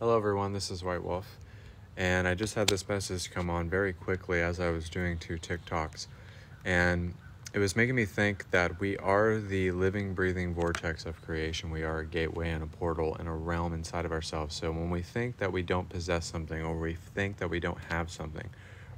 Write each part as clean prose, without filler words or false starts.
Hello everyone, this is White Wolf, and I just had this message come on very quickly as I was doing 2 TikToks, and it was making me think that we are the living, breathing vortex of creation. We are a gateway and a portal and a realm inside of ourselves. So when we think that we don't possess something, or we think that we don't have something,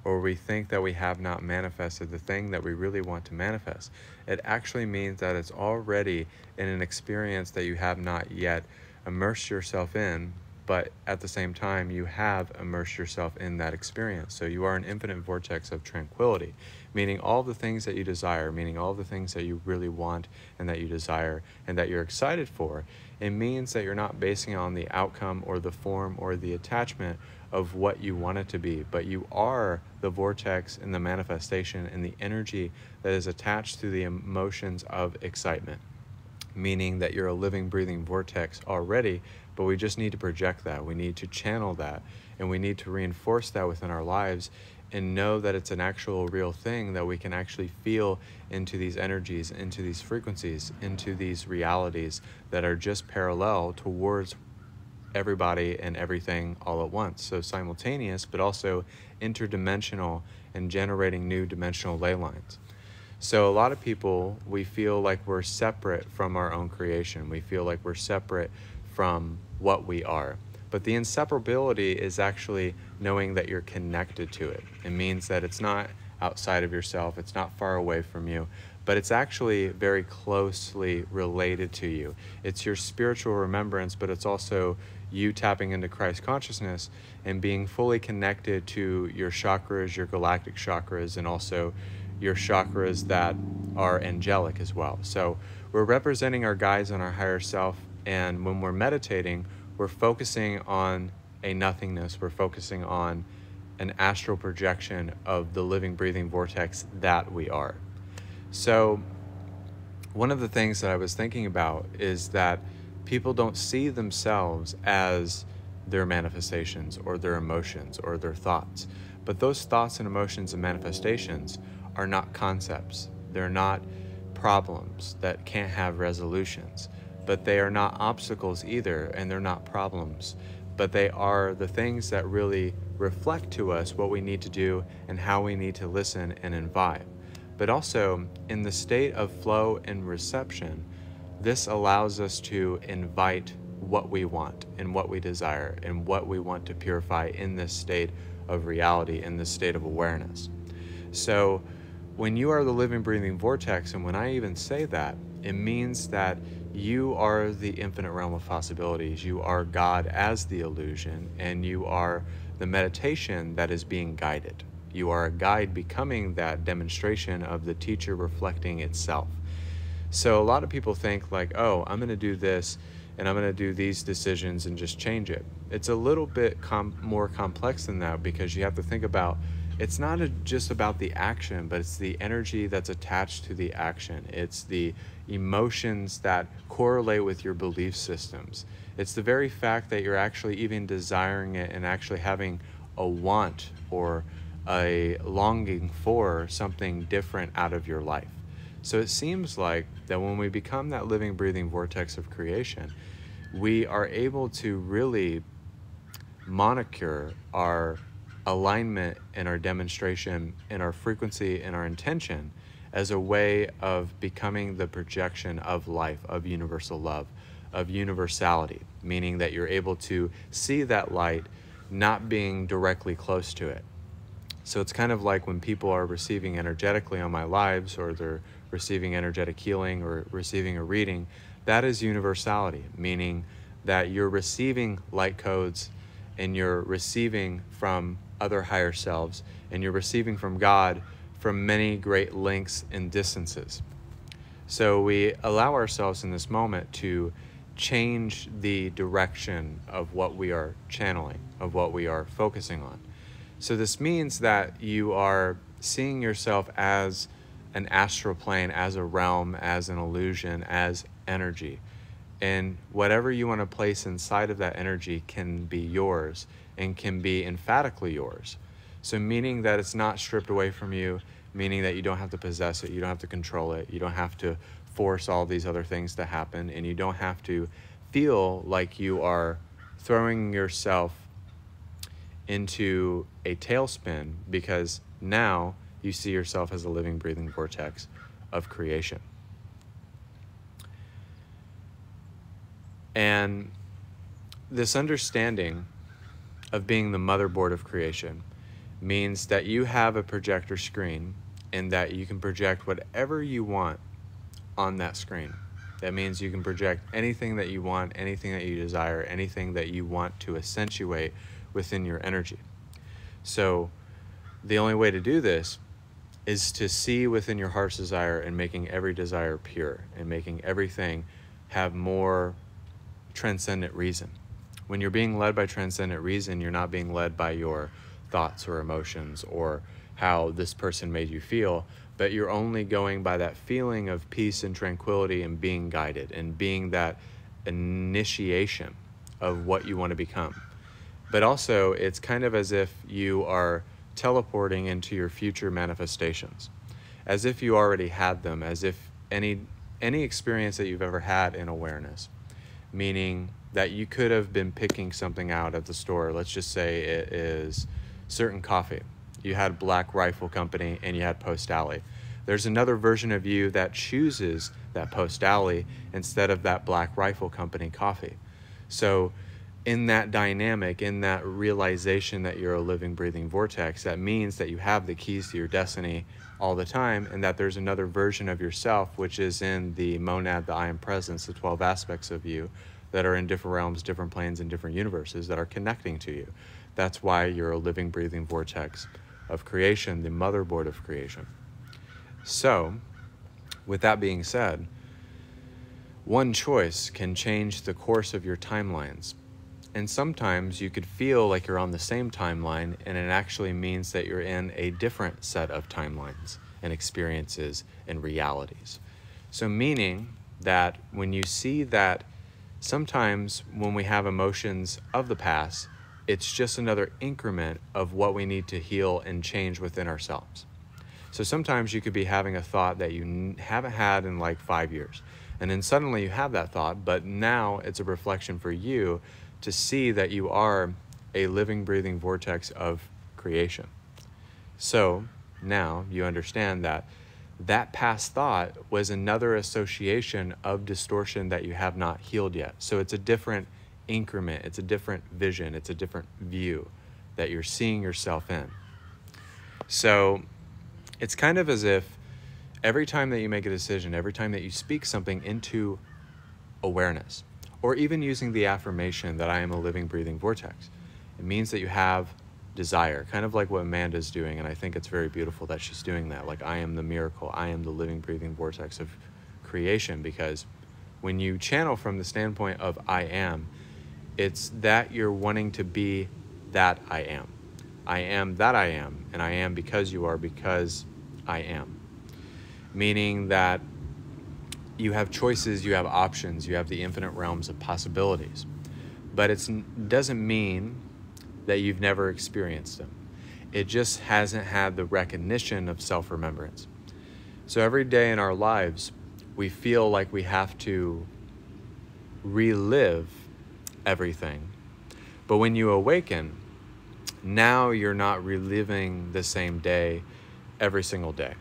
or we think that we have not manifested the thing that we really want to manifest, it actually means that it's already in an experience that you have not yet immersed yourself in, but at the same time, you have immersed yourself in that experience. So you are an infinite vortex of tranquility, meaning all the things that you desire, meaning all the things that you really want and that you desire and that you're excited for. It means that you're not basing it on the outcome or the form or the attachment of what you want it to be, but you are the vortex and the manifestation and the energy that is attached to the emotions of excitement, meaning that you're a living, breathing vortex already, but we just need to project that. We need to channel that, and we need to reinforce that within our lives and know that it's an actual real thing that we can actually feel into these energies, into these frequencies, into these realities that are just parallel towards everybody and everything all at once. So simultaneous, but also interdimensional and generating new dimensional ley lines. So a lot of people, we feel like we're separate from our own creation. We feel like we're separate from what we are. But the inseparability is actually knowing that you're connected to it. It means that it's not outside of yourself, it's not far away from you, but it's actually very closely related to you. It's your spiritual remembrance, but it's also you tapping into Christ consciousness and being fully connected to your chakras, your galactic chakras, and also your chakras that are angelic as well. So we're representing our guides and our higher self, and when we're meditating, we're focusing on a nothingness. We're focusing on an astral projection of the living, breathing vortex that we are. So one of the things that I was thinking about is that people don't see themselves as their manifestations or their emotions or their thoughts. But those thoughts and emotions and manifestations are not concepts. They're not problems that can't have resolutions, but they are not obstacles either, and they're not problems, but they are the things that really reflect to us what we need to do and how we need to listen and invite. But also, in the state of flow and reception, this allows us to invite what we want and what we desire and what we want to purify in this state of reality, in this state of awareness. So when you are the living, breathing vortex, and when I even say that, it means that you are the infinite realm of possibilities. You are God as the illusion, and you are the meditation that is being guided. You are a guide becoming that demonstration of the teacher reflecting itself. So a lot of people think like, oh, I'm going to do this and I'm going to do these decisions and just change it. It's a little bit more complex than that, because you have to think about, it's not just about the action, but it's the energy that's attached to the action. It's the emotions that correlate with your belief systems. It's the very fact that you're actually even desiring it and actually having a want or a longing for something different out of your life. So it seems like that when we become that living, breathing vortex of creation, we are able to really moniker our alignment and our demonstration and our frequency and our intention as a way of becoming the projection of life, of universal love, of universality, meaning that you're able to see that light not being directly close to it. So it's kind of like when people are receiving energetically on my lives, or they're receiving energetic healing or receiving a reading, that is universality, meaning that you're receiving light codes and you're receiving from other higher selves, and you're receiving from God from many great lengths and distances. So we allow ourselves in this moment to change the direction of what we are channeling, of what we are focusing on. So this means that you are seeing yourself as an astral plane, as a realm, as an illusion, as energy. And whatever you want to place inside of that energy can be yours and can be emphatically yours. So meaning that it's not stripped away from you, meaning that you don't have to possess it, you don't have to control it, you don't have to force all these other things to happen, and you don't have to feel like you are throwing yourself into a tailspin, because now you see yourself as a living, breathing vortex of creation. And this understanding of being the motherboard of creation means that you have a projector screen and that you can project whatever you want on that screen. That means you can project anything that you want, anything that you desire, anything that you want to accentuate within your energy. So the only way to do this is to see within your heart's desire and making every desire pure and making everything have more transcendent reason. When you're being led by transcendent reason, you're not being led by your thoughts or emotions or how this person made you feel, but you're only going by that feeling of peace and tranquility and being guided and being that initiation of what you want to become. But also, it's kind of as if you are teleporting into your future manifestations, as if you already had them, as if any experience that you've ever had in awareness, meaning that you could have been picking something out at the store. Let's just say it is certain coffee. You had Black Rifle Company and you had Post Alley. There's another version of you that chooses that Post Alley instead of that Black Rifle Company coffee. So in that dynamic, in that realization that you're a living, breathing vortex, that means that you have the keys to your destiny all the time, and that there's another version of yourself, which is in the monad, the I am presence, the 12 aspects of you that are in different realms, different planes, and different universes that are connecting to you. That's why you're a living, breathing vortex of creation, the motherboard of creation. So, with that being said, one choice can change the course of your timelines. And sometimes you could feel like you're on the same timeline, and it actually means that you're in a different set of timelines and experiences and realities. So meaning that when you see that sometimes when we have emotions of the past, it's just another increment of what we need to heal and change within ourselves. So sometimes you could be having a thought that you haven't had in like 5 years, and then suddenly you have that thought, but now it's a reflection for you to see that you are a living, breathing vortex of creation. So now you understand that that past thought was another association of distortion that you have not healed yet. So it's a different increment, it's a different vision, it's a different view that you're seeing yourself in. So it's kind of as if every time that you make a decision, every time that you speak something into awareness, or even using the affirmation that I am a living, breathing vortex, it means that you have desire, kind of like what Amanda's doing, and I think it's very beautiful that she's doing that. Like, I am the miracle, I am the living, breathing vortex of creation, because when you channel from the standpoint of I am, it's that you're wanting to be that I am. I am that I am, and I am because you are, because I am. Meaning that you have choices, you have options, you have the infinite realms of possibilities. But it doesn't mean that you've never experienced them. It just hasn't had the recognition of self-remembrance. So every day in our lives, we feel like we have to relive everything. But when you awaken, now you're not reliving the same day every single day.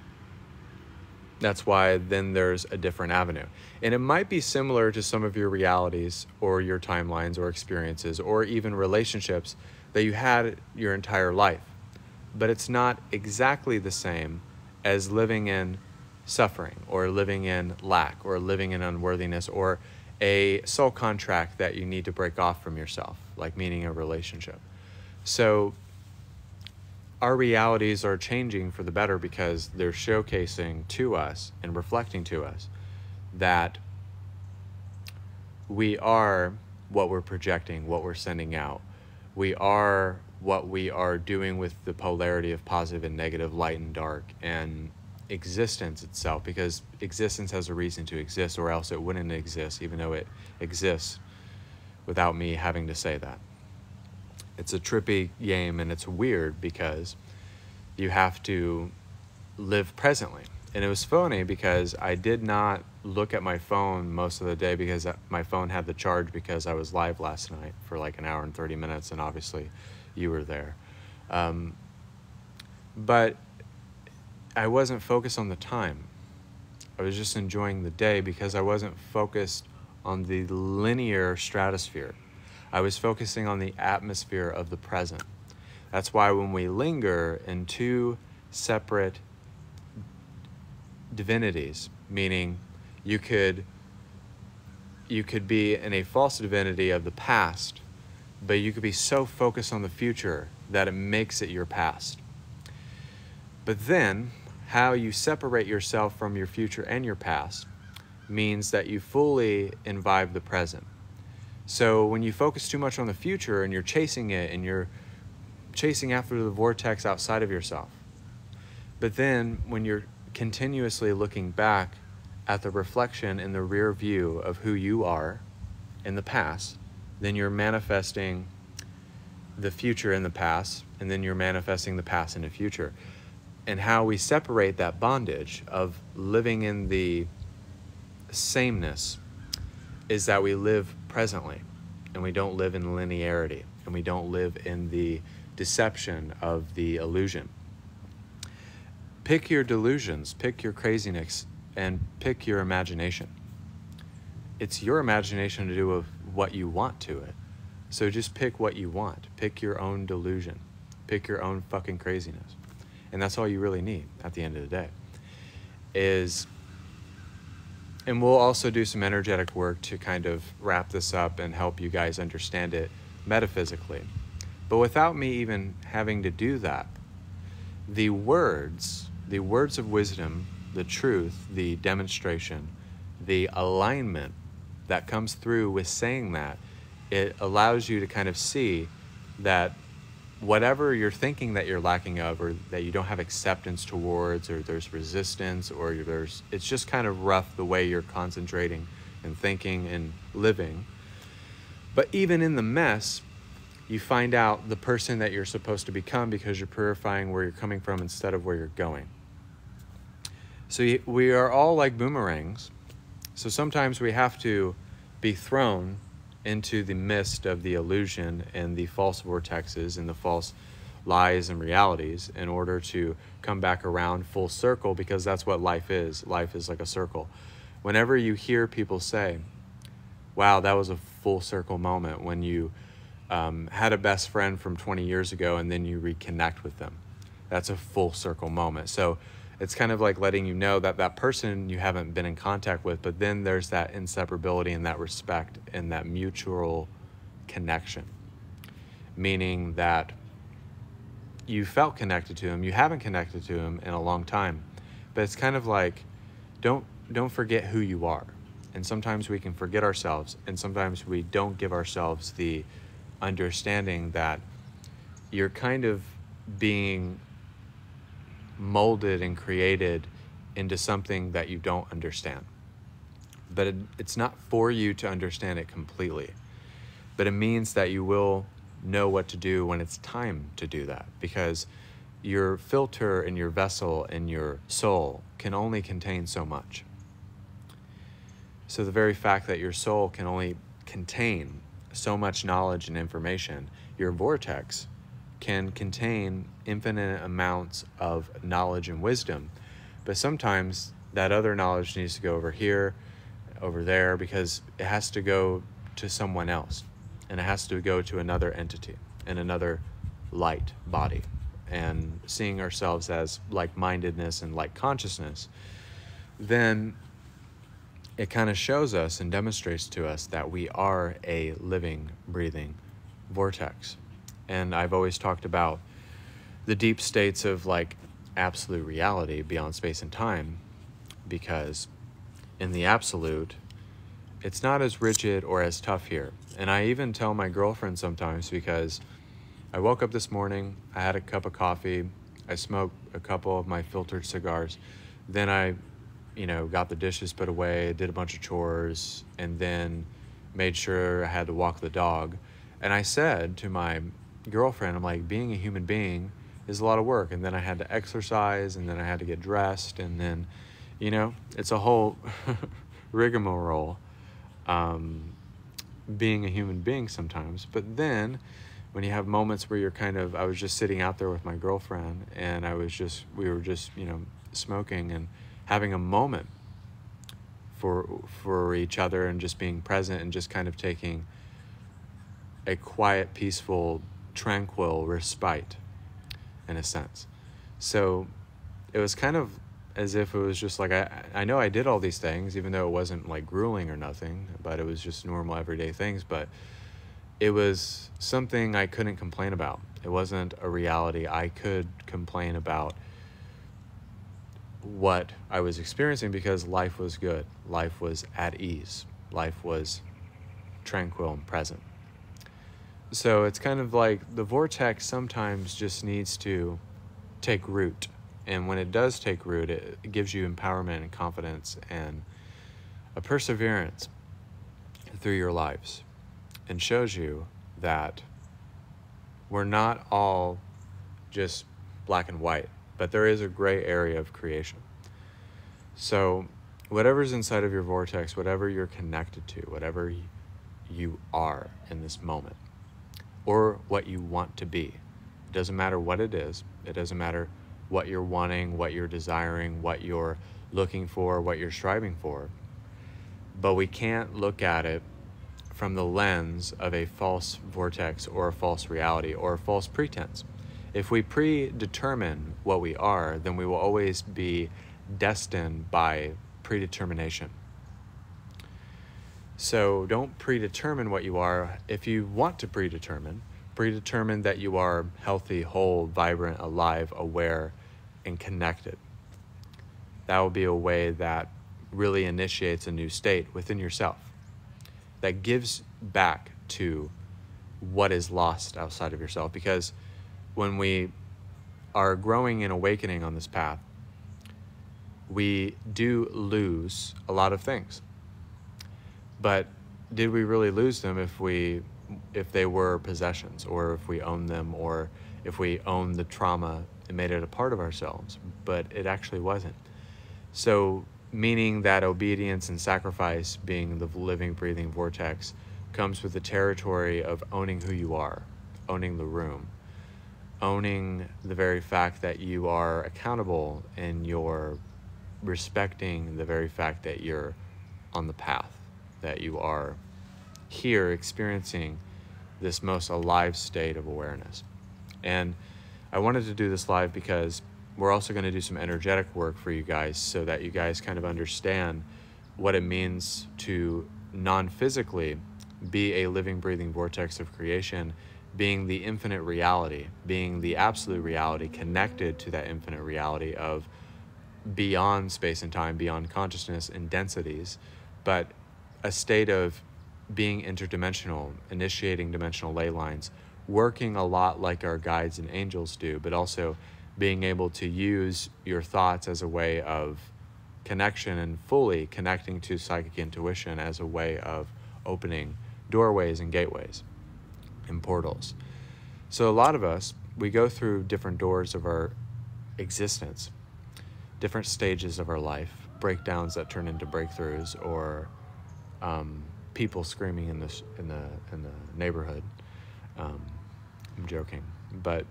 That's why then there's a different avenue. And it might be similar to some of your realities or your timelines or experiences or even relationships that you had your entire life. But it's not exactly the same as living in suffering or living in lack or living in unworthiness or a soul contract that you need to break off from yourself, like meaning a relationship. So our realities are changing for the better because they're showcasing to us and reflecting to us that we are what we're projecting, what we're sending out. We are what we are doing with the polarity of positive and negative, light and dark, and existence itself, because existence has a reason to exist, or else it wouldn't exist, even though it exists without me having to say that. It's a trippy game, and it's weird because you have to live presently. And it was funny because I did not look at my phone most of the day because my phone had the charge because I was live last night for like an hour and 30 minutes, and obviously you were there. But I wasn't focused on the time. I was just enjoying the day because I wasn't focused on the linear stratosphere. I was focusing on the atmosphere of the present. That's why when we linger in two separate divinities, meaning you could be in a false divinity of the past, but you could be so focused on the future that it makes it your past. But then how you separate yourself from your future and your past means that you fully imbibe the present. So when you focus too much on the future and you're chasing it and you're chasing after the vortex outside of yourself, but then when you're continuously looking back at the reflection in the rear view of who you are in the past, then you're manifesting the future in the past, and then you're manifesting the past in the future. And how we separate that bondage of living in the sameness is that we live presently, and we don't live in linearity, and we don't live in the deception of the illusion. Pick your delusions, pick your craziness, and pick your imagination. It's your imagination to do with what you want to it. So just pick what you want. Pick your own delusion. Pick your own fucking craziness. And that's all you really need at the end of the day. And we'll also do some energetic work to kind of wrap this up and help you guys understand it metaphysically. But without me even having to do that, the words of wisdom, the truth, the demonstration, the alignment that comes through with saying that, it allows you to kind of see that whatever you're thinking that you're lacking of, or that you don't have acceptance towards, or there's resistance, or it's just kind of rough the way you're concentrating and thinking and living. But even in the mess, you find out the person that you're supposed to become because you're purifying where you're coming from instead of where you're going. So we are all like boomerangs. So sometimes we have to be thrown into the mist of the illusion and the false vortexes and the false lies and realities in order to come back around full circle, because that's what life is. Life is like a circle. Whenever you hear people say, wow, that was a full circle moment, when you had a best friend from 20 years ago and then you reconnect with them, that's a full circle moment. So it's kind of like letting you know that that person you haven't been in contact with, but then there's that inseparability and that respect and that mutual connection, meaning that you felt connected to him. You haven't connected to him in a long time, but it's kind of like, don't forget who you are. And sometimes we can forget ourselves, and sometimes we don't give ourselves the understanding that you're kind of being molded and created into something that you don't understand. But it's not for you to understand it completely. But it means that you will know what to do when it's time to do that, because your filter and your vessel and your soul can only contain so much. So the very fact that your soul can only contain so much knowledge and information, your vortex can contain infinite amounts of knowledge and wisdom. But sometimes that other knowledge needs to go over here, over there, because it has to go to someone else, and it has to go to another entity and another light body. And seeing ourselves as like-mindedness and like consciousness, then it kind of shows us and demonstrates to us that we are a living, breathing vortex. And I've always talked about the deep states of like absolute reality beyond space and time, because in the absolute, it's not as rigid or as tough here. And I even tell my girlfriend sometimes, because I woke up this morning, I had a cup of coffee, I smoked a couple of my filtered cigars, then I got the dishes put away, did a bunch of chores, and then made sure I had to walk the dog. And I said to my girlfriend, I'm like, being a human being is a lot of work. And then I had to exercise, and then I had to get dressed, and then, you know, it's a whole rigmarole, being a human being sometimes. But then when you have moments where you're kind of, I was just sitting out there with my girlfriend, and we were just, you know, smoking and having a moment for each other, and just being present, and just kind of taking a quiet, peaceful, tranquil respite, in a sense. So it was kind of as if it was just like, I know I did all these things, even though it wasn't like grueling or nothing, but it was just normal everyday things. But it was something I couldn't complain about. It wasn't a reality I could complain about what I was experiencing, because life was good. Life was at ease. Life was tranquil and present. So it's kind of like the vortex sometimes just needs to take root. And when it does take root, it gives you empowerment and confidence and a perseverance through your lives, and shows you that we're not all just black and white, but there is a gray area of creation. So whatever's inside of your vortex, whatever you're connected to, whatever you are in this moment, or what you want to be, it doesn't matter what it is. It doesn't matter what you're wanting, what you're desiring, what you're looking for, what you're striving for. But we can't look at it from the lens of a false vortex or a false reality or a false pretense. If we predetermine what we are, then we will always be destined by predetermination. So don't predetermine what you are. If you want to predetermine that you are healthy, whole, vibrant, alive, aware, and connected. That will be a way that really initiates a new state within yourself, that gives back to what is lost outside of yourself. Because when we are growing and awakening on this path, we do lose a lot of things. But did we really lose them if they were possessions, or if we owned them, or if we owned the trauma and made it a part of ourselves? But it actually wasn't. So meaning that obedience and sacrifice, being the living, breathing vortex, comes with the territory of owning who you are, owning the room, owning the very fact that you are accountable, and you're respecting the very fact that you're on the path, that you are here experiencing this most alive state of awareness. And I wanted to do this live because we're also going to do some energetic work for you guys, so that you guys kind of understand what it means to non-physically be a living, breathing vortex of creation, being the infinite reality, being the absolute reality, connected to that infinite reality of beyond space and time, beyond consciousness and densities, but a state of being interdimensional, initiating dimensional ley lines, working a lot like our guides and angels do, but also being able to use your thoughts as a way of connection, and fully connecting to psychic intuition as a way of opening doorways and gateways and portals. So a lot of us, we go through different doors of our existence, different stages of our life, breakdowns that turn into breakthroughs, or people screaming in the neighborhood. I'm joking, but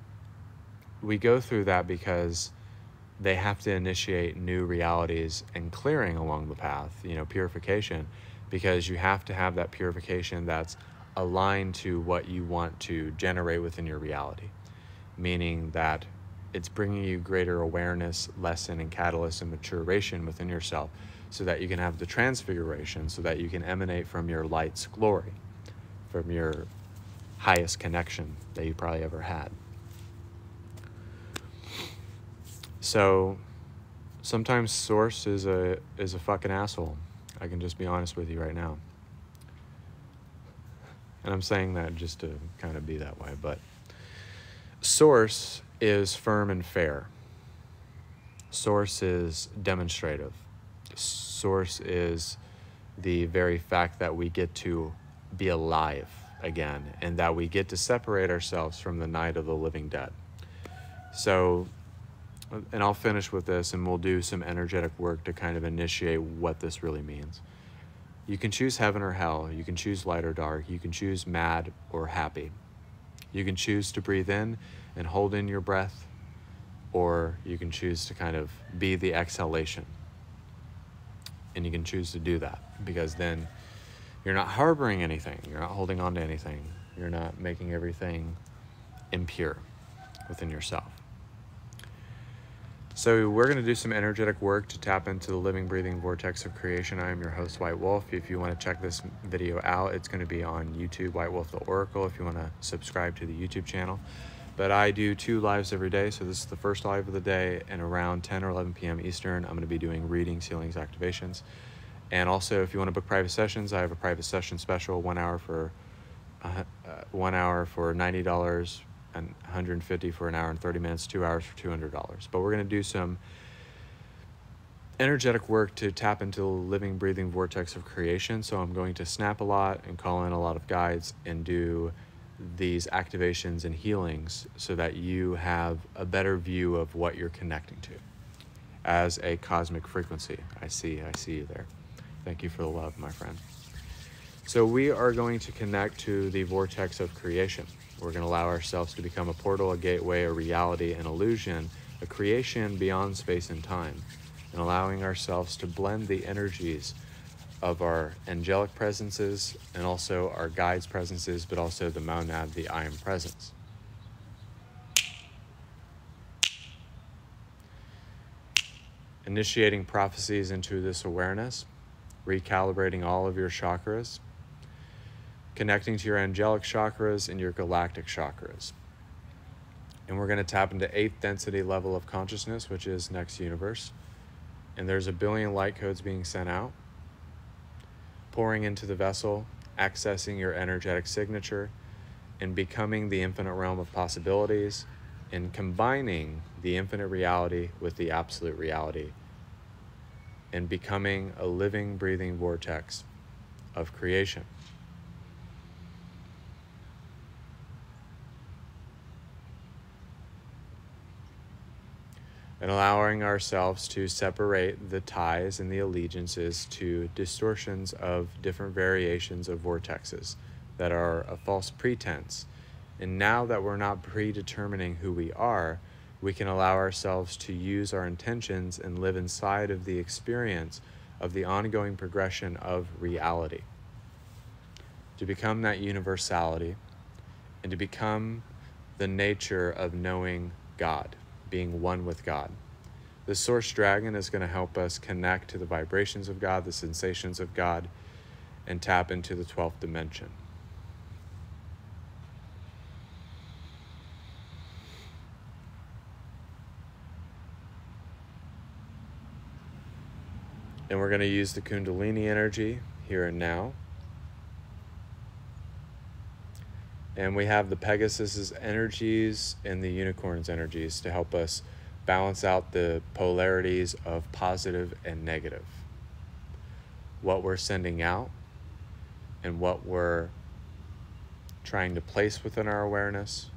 we go through that because they have to initiate new realities and clearing along the path, purification, because you have to have that purification that's aligned to what you want to generate within your reality, meaning that it's bringing you greater awareness, lesson, and catalyst and maturation within yourself, so that you can have the transfiguration, so that you can emanate from your light's glory, from your highest connection that you probably ever had. So sometimes Source is a fucking asshole. I can just be honest with you right now. And I'm saying that just to kind of be that way, but Source is firm and fair. Source is demonstrative. Source is the very fact that we get to be alive again, and that we get to separate ourselves from the night of the living dead. So, and I'll finish with this, and we'll do some energetic work to kind of initiate what this really means. You can choose heaven or hell. You can choose light or dark. You can choose mad or happy. You can choose to breathe in and hold in your breath, or you can choose to kind of be the exhalation. And you can choose to do that, because then you're not harboring anything. You're not holding on to anything. You're not making everything impure within yourself. So we're going to do some energetic work to tap into the living, breathing vortex of creation. I am your host, White Wolf. If you want to check this video out, it's going to be on YouTube, White Wolf the Oracle, if you want to subscribe to the YouTube channel. But I do 2 lives every day, so this is the first live of the day, and around 10 or 11 p.m. Eastern, I'm going to be doing readings, healings, activations. And also, if you want to book private sessions, I have a private session special, 1 hour for $90, and $150 for an hour and 30 minutes, 2 hours for $200. But we're going to do some energetic work to tap into the living, breathing vortex of creation. So I'm going to snap a lot and call in a lot of guides and do these activations and healings so that you have a better view of what you're connecting to as a cosmic frequency. I see you there. Thank you for the love, my friend. So we are going to connect to the vortex of creation. We're going to allow ourselves to become a portal, a gateway, a reality, an illusion, a creation beyond space and time, and allowing ourselves to blend the energies of our angelic presences and also our guides' presences, but also the monad, the I am presence. Initiating prophecies into this awareness, recalibrating all of your chakras, connecting to your angelic chakras and your galactic chakras. And we're going to tap into 8th density level of consciousness, which is next universe. And there's 1 billion light codes being sent out, pouring into the vessel, accessing your energetic signature, and becoming the infinite realm of possibilities, and combining the infinite reality with the absolute reality, and becoming a living, breathing vortex of creation. And allowing ourselves to separate the ties and the allegiances to distortions of different variations of vortexes that are a false pretense. And now that we're not predetermining who we are, we can allow ourselves to use our intentions and live inside of the experience of the ongoing progression of reality. To become that universality and to become the nature of knowing God, being one with God. The Source Dragon is going to help us connect to the vibrations of God, the sensations of God, and tap into the 12th dimension. And we're going to use the Kundalini energy here and now. And we have the Pegasus's energies and the Unicorn's energies to help us balance out the polarities of positive and negative. What we're sending out and what we're trying to place within our awareness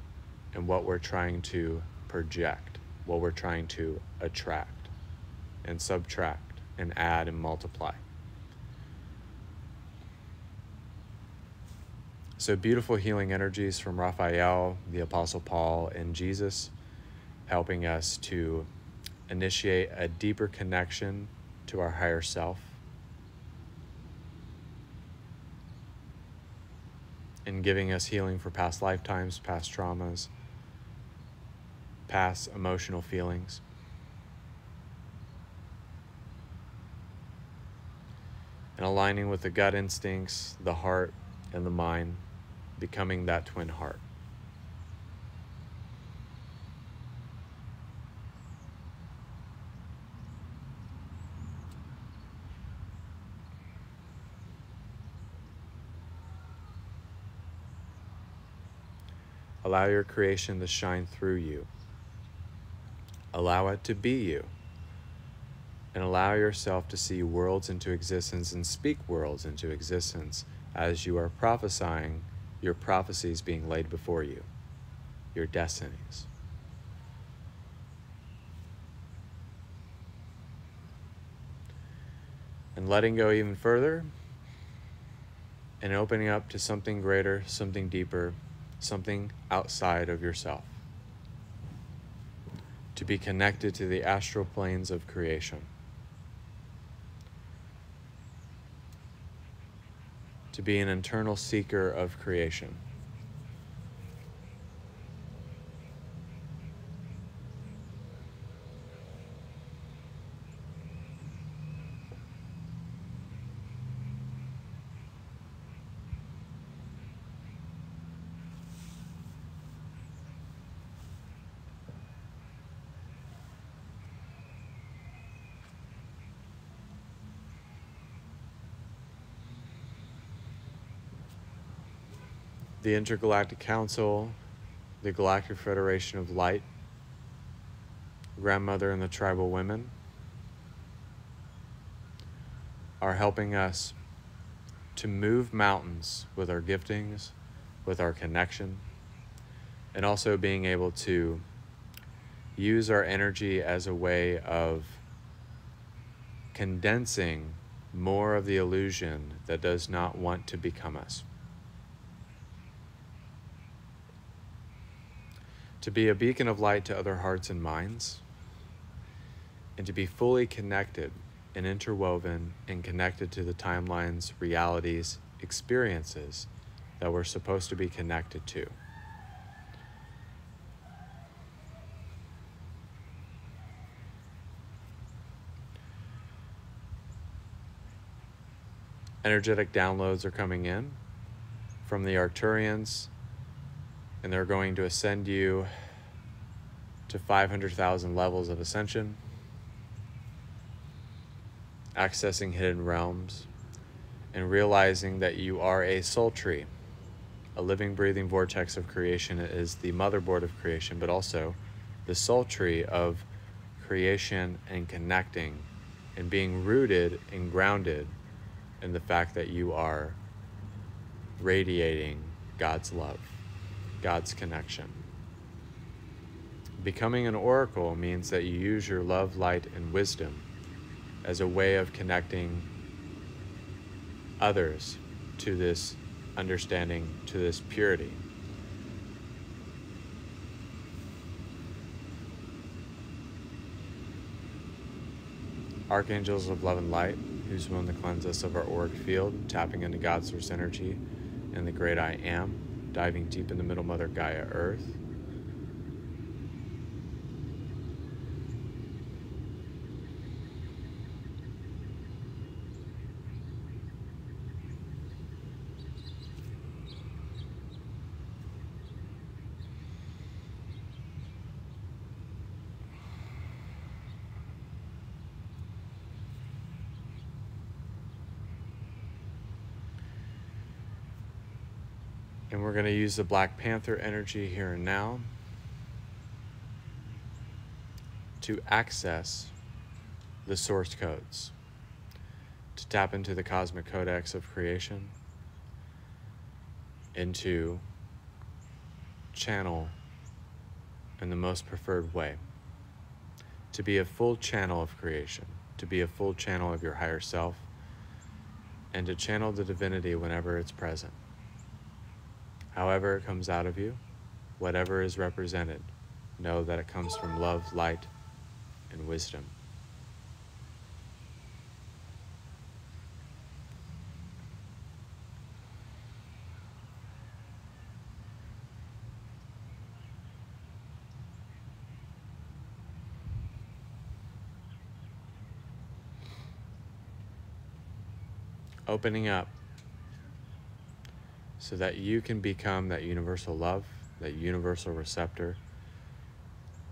and what we're trying to project, what we're trying to attract and subtract and add and multiply. So beautiful healing energies from Raphael, the Apostle Paul, and Jesus, helping us to initiate a deeper connection to our higher self and giving us healing for past lifetimes, past traumas, past emotional feelings. And aligning with the gut instincts, the heart, and the mind, becoming that twin heart. Allow your creation to shine through you. Allow it to be you. And allow yourself to see worlds into existence and speak worlds into existence as you are prophesying your prophecies being laid before you, your destinies. and letting go even further and opening up to something greater, something deeper, something outside of yourself. To be connected to the astral planes of creation. To be an internal seeker of creation. The Intergalactic Council, the Galactic Federation of Light, Grandmother and the Tribal Women are helping us to move mountains with our giftings, with our connection, and also being able to use our energy as a way of condensing more of the illusion that does not want to become us. To be a beacon of light to other hearts and minds, and to be fully connected and interwoven and connected to the timelines, realities, experiences that we're supposed to be connected to. Energetic downloads are coming in from the Arcturians, and they're going to ascend you to 500,000 levels of ascension, accessing hidden realms, and realizing that you are a soul tree. A living, breathing vortex of creation is the motherboard of creation, but also the soul tree of creation and connecting and being rooted and grounded in the fact that you are radiating God's love, God's connection. Becoming an oracle means that you use your love, light, and wisdom as a way of connecting others to this understanding, to this purity. Archangels of love and light, whose willing to cleanse us of our auric field, tapping into God's source energy and the great I Am, diving deep in the middle Mother Gaia Earth. And we're going to use the Black Panther energy here and now to access the source codes, to tap into the cosmic codex of creation, and to channel in the most preferred way, to be a full channel of creation, to be a full channel of your higher self, and to channel the divinity whenever it's present. However it comes out of you, whatever is represented, know that it comes from love, light, and wisdom. Opening up so that you can become that universal love, that universal receptor,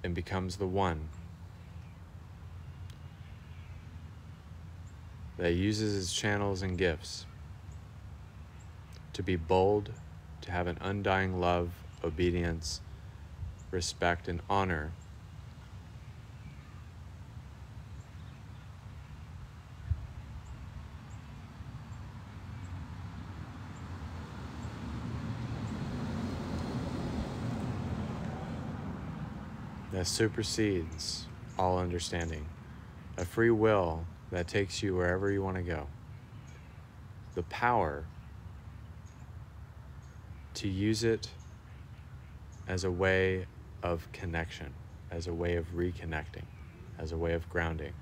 and becomes the one that uses its channels and gifts to be bold, to have an undying love, obedience, respect, and honor that supersedes all understanding, a free will that takes you wherever you want to go. The power to use it as a way of connection, as a way of reconnecting, as a way of grounding,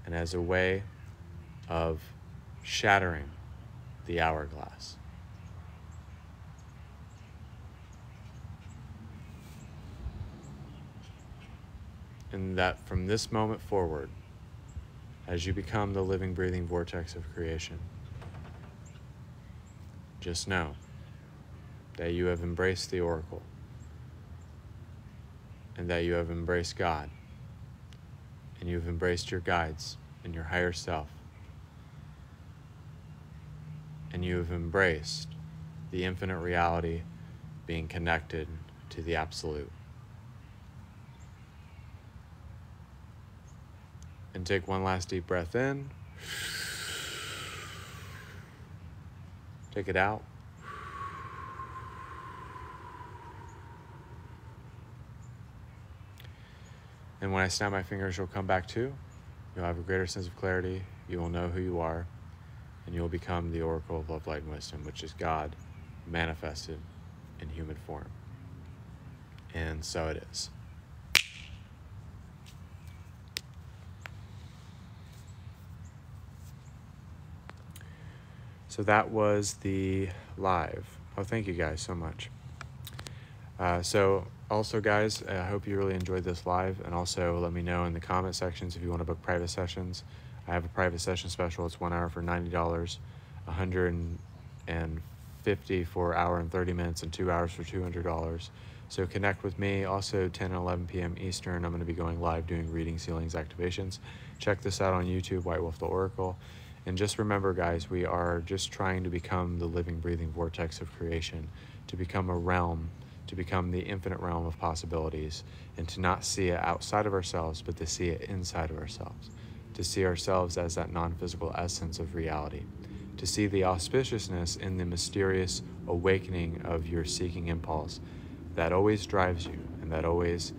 and as a way of shattering the hourglass. And that from this moment forward, as you become the living, breathing vortex of creation, just know that you have embraced the oracle, and that you have embraced God, and you have embraced your guides and your higher self, and you have embraced the infinite reality being connected to the absolute. And take one last deep breath in. Take it out. And when I snap my fingers, you'll come back to. You'll have a greater sense of clarity. You will know who you are. And you will become the oracle of love, light, and wisdom, which is God manifested in human form. And so it is. So that was the live. Oh, thank you guys so much. So also, guys, I hope you really enjoyed this live, and also let me know in the comment sections if you want to book private sessions. I have a private session special. It's 1 hour for $90, $150 for 1 hour and 30 minutes, and 2 hours for $200. So connect with me. Also, 10 and 11 p.m. Eastern, I'm going to be going live doing readings, healings, activations. Check this out on YouTube, White Wolf the Oracle. And just remember, guys, we are just trying to become the living, breathing vortex of creation, to become a realm, to become the infinite realm of possibilities, and to not see it outside of ourselves, but to see it inside of ourselves, to see ourselves as that non-physical essence of reality, to see the auspiciousness in the mysterious awakening of your seeking impulse that always drives you and that always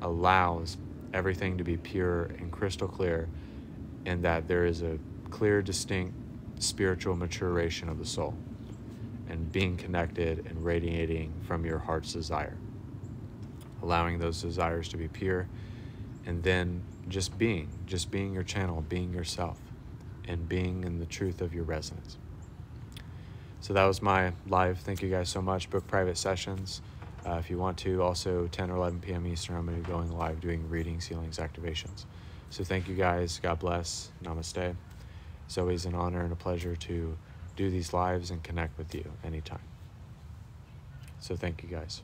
allows everything to be pure and crystal clear, and that there is a clear, distinct spiritual maturation of the soul and being connected and radiating from your heart's desire, allowing those desires to be pure, and then just being your channel, being yourself, and being in the truth of your resonance. So that was my live. Thank you guys so much. Book private sessions if you want to. Also 10 or 11 p.m. Eastern, I'm going to be going live doing readings, healings, activations. So thank you guys. God bless. Namaste. It's always an honor and a pleasure to do these lives and connect with you anytime. So thank you guys.